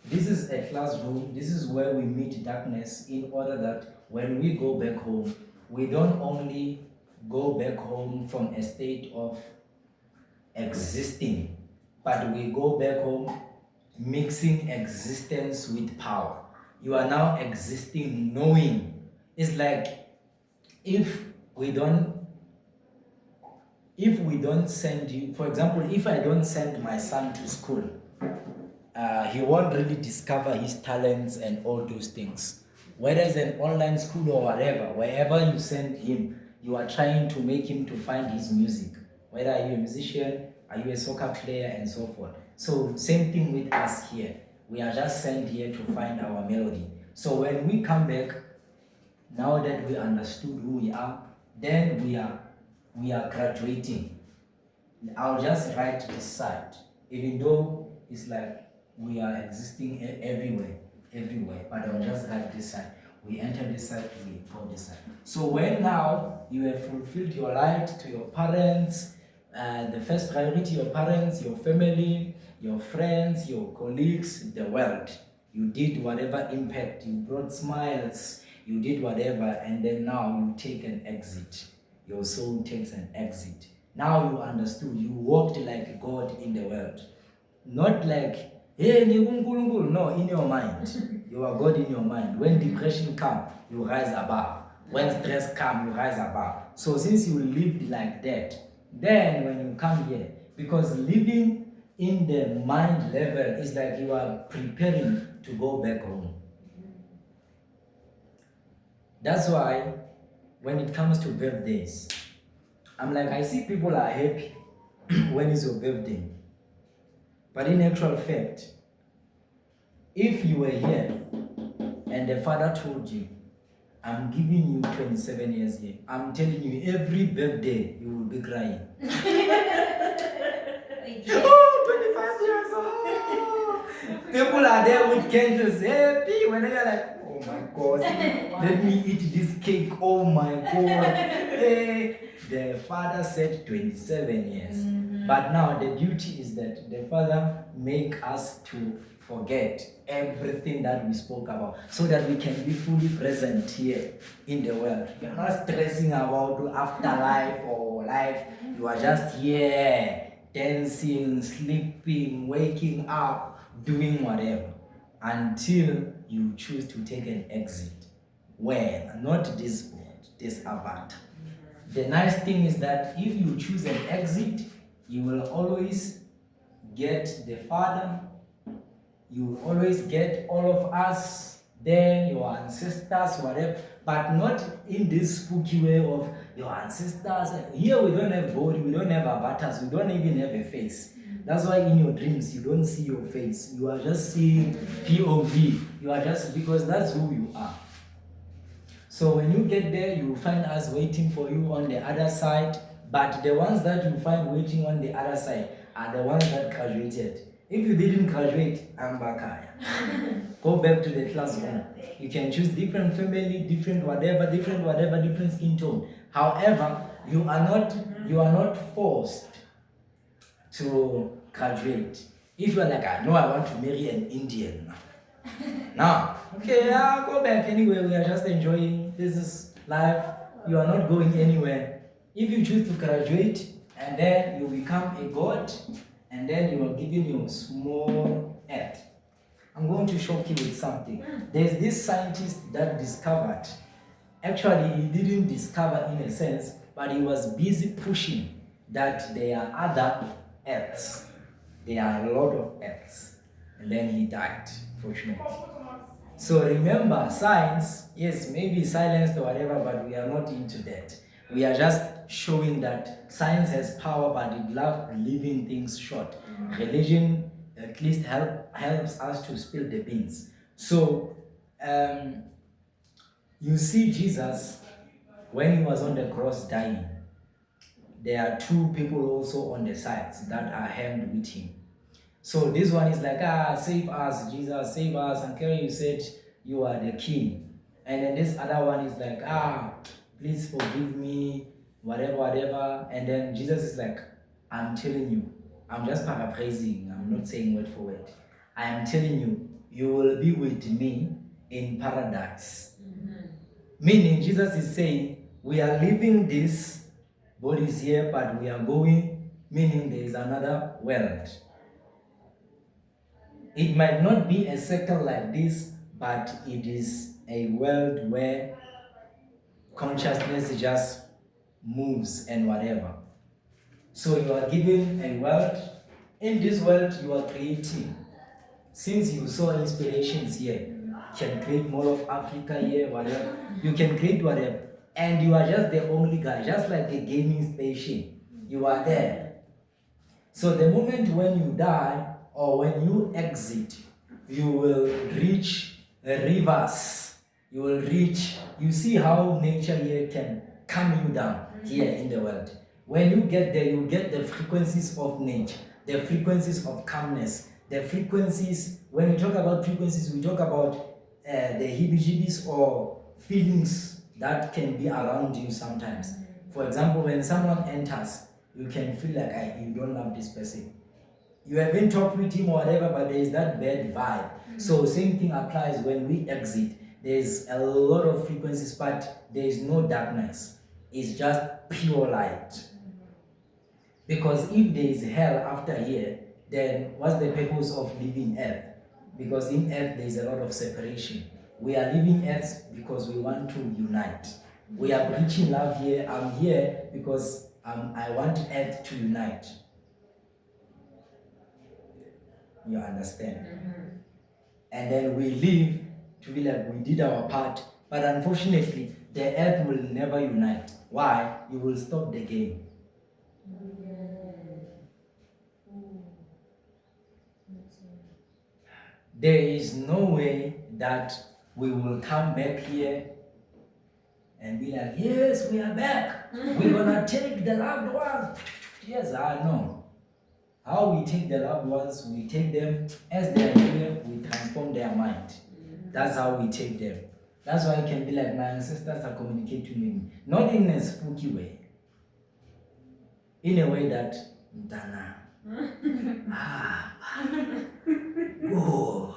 This is a classroom. This is where we meet darkness in order that when we go back home, we don't only go back home from a state of existing, but we go back home mixing existence with power. You are now existing knowing. It's like if we don't send you, for example, if I don't send my son to school, he won't really discover his talents and all those things. Whether it's an online school or whatever, wherever you send him, you are trying to make him to find his music. Whether are you a musician, are you a soccer player, and so forth. So same thing with us here. We are just sent here to find our melody. So when we come back, now that we understood who we are, then we are graduating. I'll just write this side, even though it's like we are existing everywhere, but I'll just write this side. We enter this side, we go this side. So when now you have fulfilled your light to your parents, the first priority, your parents, your family, your friends, your colleagues, the world. You did whatever impact, you brought smiles, you did whatever, and then now you take an exit. Your soul takes an exit. Now you understood, you walked like God in the world. Not like, hey, no, in your mind. You are God in your mind. When depression comes, you rise above. When stress comes, you rise above. So since you lived like that, then when you come here, because living in the mind level is like you are preparing to go back home. That's why when it comes to birthdays, I'm like, I see people are happy when it's your birthday. But in actual fact, if you were here and the father told you, I'm giving you 27 years here, I'm telling you, every birthday you will be crying. Oh, 25 years old! People are there with candles, happy. When they're like, oh my God, let me eat this cake, oh my God. Hey. The father said 27 years. Mm-hmm. But now the duty is that the father make us to forget everything that we spoke about so that we can be fully present here in the world. You're not stressing about afterlife or life. You are just here, dancing, sleeping, waking up, doing whatever until you choose to take an exit. Where? Not this world, this avatar. The nice thing is that if you choose an exit, you will always get the Father, you will always get all of us, then your ancestors, whatever, but not in this spooky way of your ancestors. Here we don't have body, we don't have avatars, we don't even have a face. That's why in your dreams you don't see your face. You are just seeing POV. You are just, because that's who you are. So when you get there, you will find us waiting for you on the other side. But the ones that you find waiting on the other side are the ones that graduated. If you didn't graduate, I'm back. Go back to the classroom. You can choose different family, different whatever, different skin tone. However, you are not forced to graduate. If you are like, I know I want to marry an Indian. Now, okay, yeah, go back anyway. We are just enjoying. This is life. You are not going anywhere. If you choose to graduate and then you become a god, and then you are given your small earth. I'm going to shock you with something. There's this scientist that discovered, actually, he didn't discover in a sense, but he was busy pushing that there are other earths. There are a lot of earths. And then he died, fortunately. So remember, science, yes, maybe silenced or whatever, but we are not into that. We are just showing that science has power, but it loves leaving things short. Religion at least helps us to spill the beans. So you see Jesus, when he was on the cross dying, there are two people also on the sides that are hanged with him. So this one is like, save us, Jesus, save us. And Kerry, you said you are the king. And then this other one is like, please forgive me, whatever. And then Jesus is like, I'm telling you, I'm just paraphrasing, I'm not saying word for word. I am telling you, you will be with me in paradise. Meaning, Jesus is saying, we are leaving this bodies here, but we are going, meaning there is another world. It might not be a circle like this, but it is a world where consciousness just moves and whatever. So you are given a world. In this world, you are creating. Since you saw inspirations here, you can create more of Africa here, whatever. You can create whatever. And you are just the only guy, just like a gaming station. You are there. So the moment when you die or when you exit, you will reach rivers. You will reach, you see how nature here can calm you down here in the world. When you get there, you get the frequencies of nature, the frequencies of calmness, the frequencies, when we talk about frequencies, we talk about the heebie-jeebies or feelings that can be around you sometimes. For example, when someone enters, you can feel like you don't love this person. You haven't talked with him or whatever, but there is that bad vibe. So same thing applies when we exit. There's a lot of frequencies, but there is no darkness. It's just pure light. Because if there is hell after here, then what's the purpose of living earth? Because in earth there is a lot of separation. We are living earth because we want to unite. We are preaching love here. I'm here because I want earth to unite. You understand? And then we live to be like we did our part. But unfortunately, the earth will never unite. Why? You will stop the game. There is no way that we will come back here and be like, yes, we are back. We're gonna take the loved ones. Yes, I know. How we take the loved ones, we take them as they are here, we transform their mind. That's how we take them. That's why it can be like my ancestors are communicating with me. Not in a spooky way. In a way that, Dana, go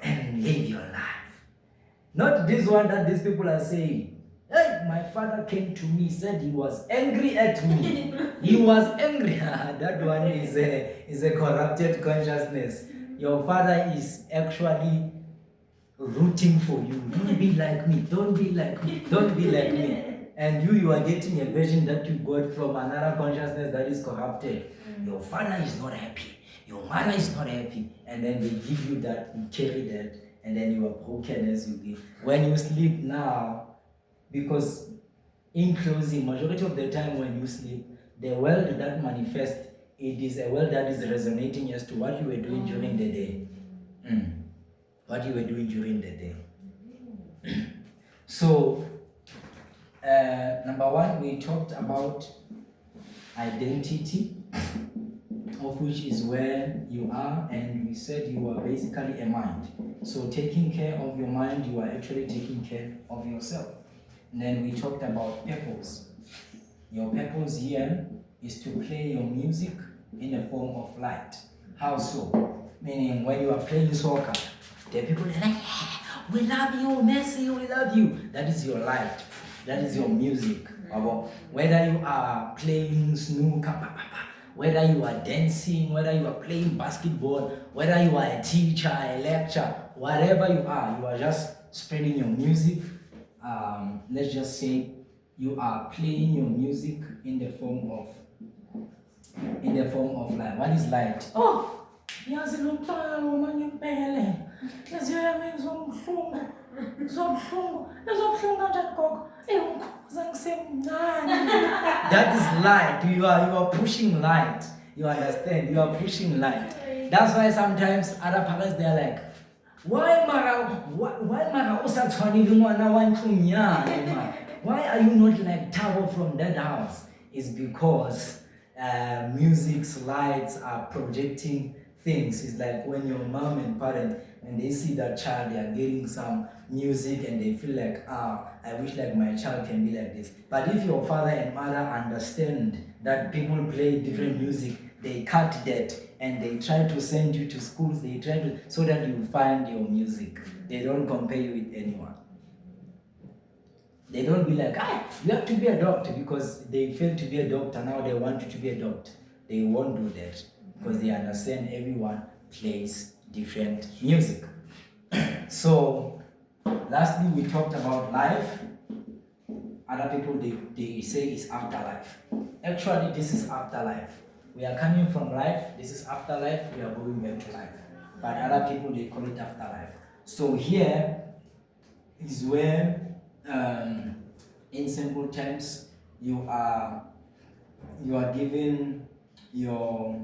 and live your life. Not this one that these people are saying. Hey, my father came to me, said he was angry at me. He was angry. That one is a corrupted consciousness. Your father is actually rooting for you. Don't be like me. Don't be like me. Don't be like me. And you are getting a version that you got from another consciousness that is corrupted. Your father is not happy. Your mother is not happy. And then they give you that, you carry that, and then you are broken as you live. When you sleep now, because in closing, majority of the time when you sleep, the world that manifests, it is a world that is resonating as to what you were doing during the day. What you were doing during the day. So, number one, we talked about identity. of which is where you are, and we said you are basically a mind. So taking care of your mind, you are actually taking care of yourself. And then we talked about purpose. Your purpose here is to play your music in the form of light. How so? Meaning when you are playing soccer, the people are like, yeah, we love you, Messi, we love you. That is your light. That is your music. Whether you are playing snooker, whether you are dancing, whether you are playing basketball, whether you are a teacher, a lecturer, whatever you are just spreading your music. Let's just say you are playing your music in the form of light. What is light? Oh, yazi lo mntwana lo manje impele. Yazi yami ngizomhlungu. Ngizomhlungu. Ngizomhlungu kanjani gogo? Ungikhuza ngisemncane. That is light. You are pushing light. You understand? You are pushing light. That's why sometimes other parents they are like, why mara usathwanile ngwana wanhlungyane ma? Why are you not like Teboho from that house? It's because music's lights are projecting things. It's like when your mom and parent, when they see that child, they are getting some music and they feel like, I wish like my child can be like this. But if your father and mother understand that people play different music, they cut that and they try to send you to schools, they try to, so that you find your music. They don't compare you with anyone. They don't be like, you have to be a doctor because they failed to be a doctor, now they want you to be a doctor. They won't do that because they understand everyone plays different music. So, lastly, we talked about life. Other people, they say it's afterlife. Actually, this is afterlife. We are coming from life, this is afterlife, we are going back to life. But other people, they call it afterlife. So here is where, in simple terms, you are given your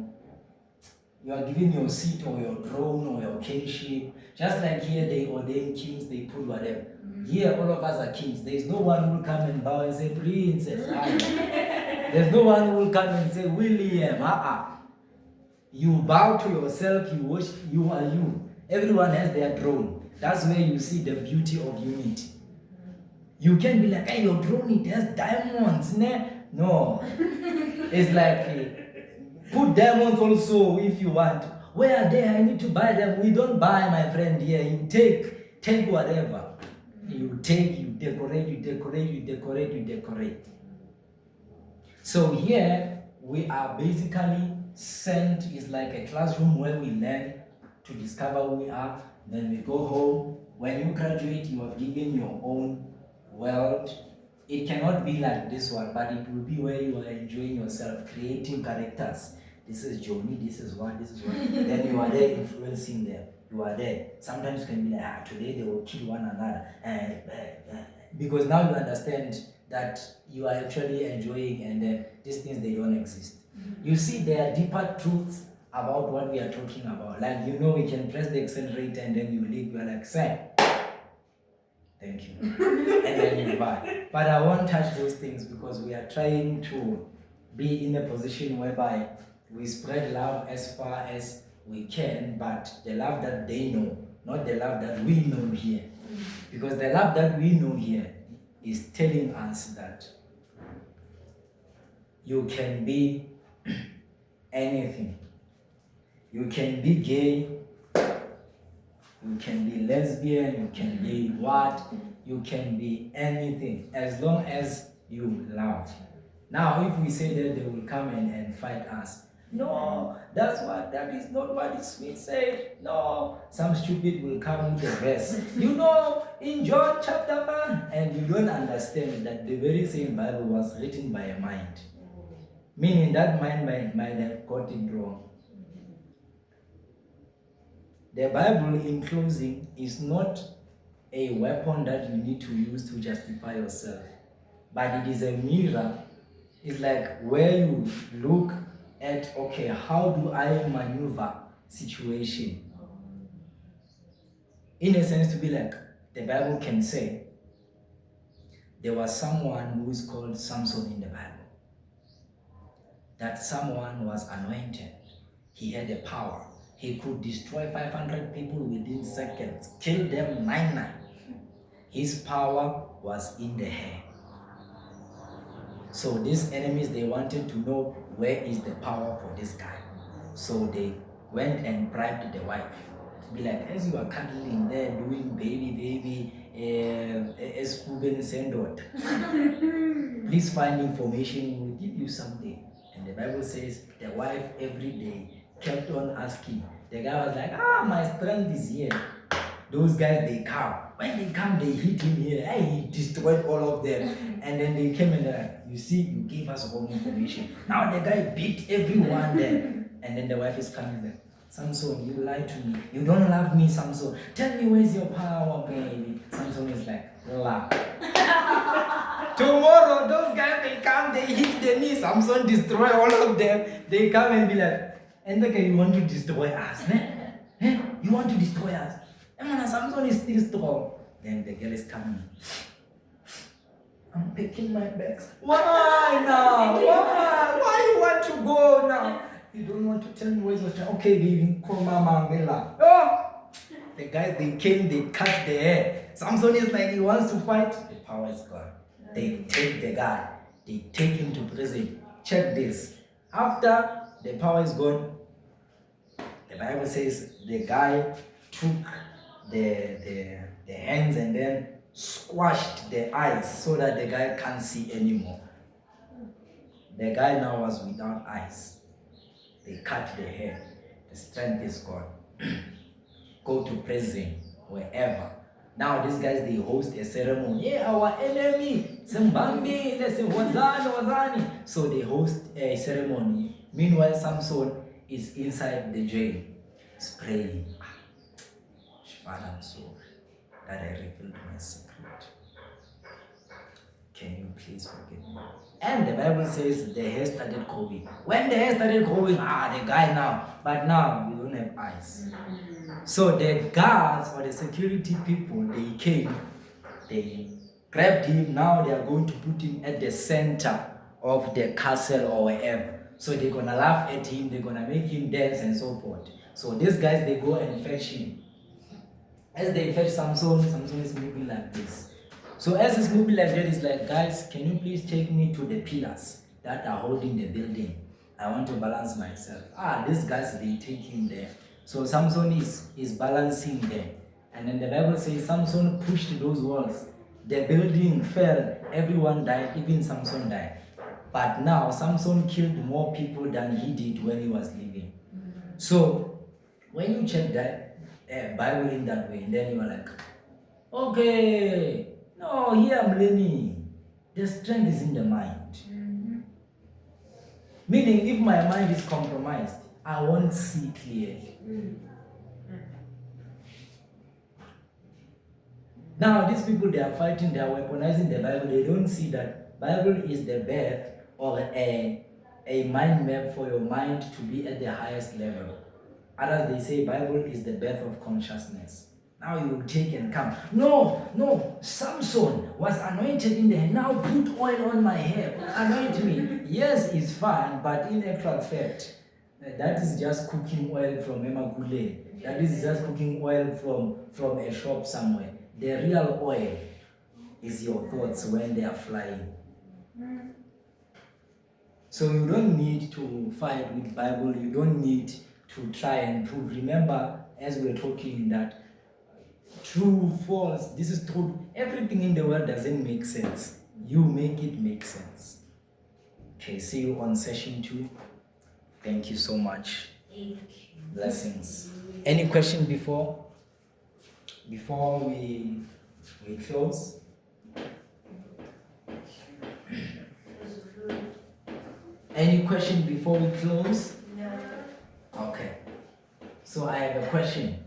seat or your throne or your kingship. Just like here they ordain kings, they put whatever. Here all of us are kings. There is no one who will come and bow and say, Princess. There's no one who will come and say, William. You bow to yourself, you worship, you are you. Everyone has their throne. That's where you see the beauty of unity. You can be like, hey, your throne, it has diamonds. No. It's like, put diamonds also if you want. Where are they? I need to buy them. We don't buy, my friend, here. You take whatever. You take, you decorate. So here, we are basically sent, it's like a classroom where we learn to discover who we are. Then we go home. When you graduate, you are given your own world. It cannot be like this one, but it will be where you are enjoying yourself, creating characters. This is Johnny, this is one. Then you are there influencing them. You are there. Sometimes you can be like, today they will kill one another. Because now you understand that you are actually enjoying and these things, they don't exist. You see, there are deeper truths about what we are talking about. Like, we can press the accelerator and then you leave. You are like, Sam, thank you. And then you buy. But I won't touch those things because we are trying to be in a position whereby we spread love as far as we can, but the love that they know, not the love that we know here. Because the love that we know here is telling us that you can be anything. You can be gay, you can be lesbian, you can be what, you can be anything as long as you love. Now, if we say that, they will come and fight us. No, that is not what the Smith said. No, some stupid will come with a verse. In John chapter 1, and you don't understand that the very same Bible was written by a mind. Meaning that mind might have got it wrong. The Bible, in closing, is not a weapon that you need to use to justify yourself, but it is a mirror. It's like where you look at, okay, how do I maneuver situation? In a sense, to be like, the Bible can say, there was someone who is called Samson in the Bible. That someone was anointed. He had the power. He could destroy 500 people within seconds, kill them 99. His power was in the hair. So these enemies, they wanted to know where is the power for this guy. So they went and bribed the wife. Be like, as you are cuddling there, doing baby, please find information, we'll give you something. And the Bible says the wife every day kept on asking. The guy was like, my strength is here. Those guys, they come. When they come, they hit him here. Hey, he destroyed all of them. And then they came and they're like, you see, you gave us all information. Now the guy beat everyone there. And then the wife is coming there. Samson, you lied to me. You don't love me, Samson. Tell me where's your power, baby. Samson is like, lie. Tomorrow, those guys, they come, they hit the knee. Samson destroy all of them. They come and be like, and the guy, you want to destroy us, man? You want to destroy us? Samson is still strong. Then the girl is coming. I'm picking my bags. Why now? Why you want to go now? You don't want to tell me where's your child? Okay, baby, call Mama Angela. Oh! The guys, they came, they cut the hair. Samson is like, he wants to fight. The power is gone. They take the guy. They take him to prison. Check this. After the power is gone, the Bible says the guy took the hands and then squashed the eyes so that the guy can't see anymore. The guy now was without eyes. They cut the hair. The strength is gone. Go to prison, wherever. Now these guys, they host a ceremony. Yeah, our enemy. So they host a ceremony. Meanwhile, Samson is inside the jail. He's praying. Father, I'm sorry that I revealed my secret. Can you please forgive me? And the Bible says the hair started growing. When the hair started growing, the guy now. But now, you don't have eyes. So the guards or the security people, they came. They grabbed him. Now they are going to put him at the center of the castle or wherever. So they're going to laugh at him. They're going to make him dance and so forth. So these guys, they go and fetch him. As they fetch Samson, Samson is moving like this. So as he's moving like that, he's like, guys, can you please take me to the pillars that are holding the building? I want to balance myself. These guys, they take him there. So Samson is balancing there. And then the Bible says Samson pushed those walls. The building fell. Everyone died. Even Samson died. But now Samson killed more people than he did when he was living. So when you check that Bible in that way, and then you are like, okay, no, here I'm learning. The strength is in the mind. Meaning, if my mind is compromised, I won't see clearly. Now, these people, they are fighting, they are weaponizing the Bible. They don't see that Bible is the birth or a mind map for your mind to be at the highest level. Others, they say Bible is the birth of consciousness. Now you will take and come. No, Samson was anointed in the hair. Now put oil on my hair. Anoint me. Yes, it's fine, but in actual fact, that is just cooking oil from Emagule. That is just cooking oil from a shop somewhere. The real oil is your thoughts when they are flying. So you don't need to fight with Bible. You don't need to try and prove. Remember, as we were talking, that true, false, this is true. Everything in the world doesn't make sense. You make it make sense. Okay, see you on session 2. Thank you so much. Blessings. Any question before we close? Any question before we close? No. Okay. So I have a question.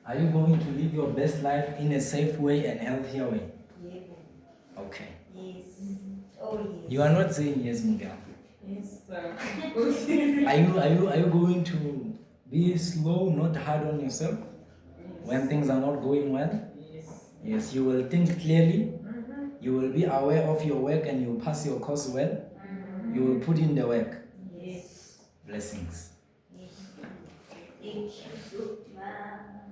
Are you going to live your best life in a safe way and healthier way? Yeah. Okay. Yes. Oh yes. You are not saying yes, Miguel. Yes, sir. Are you going to be slow, not hard on yourself when things are not going well? Yes. Yes, you will think clearly. You will be aware of your work and you will pass your course well. You will put in the work. Yes. Blessings. Yes. Thank you so much.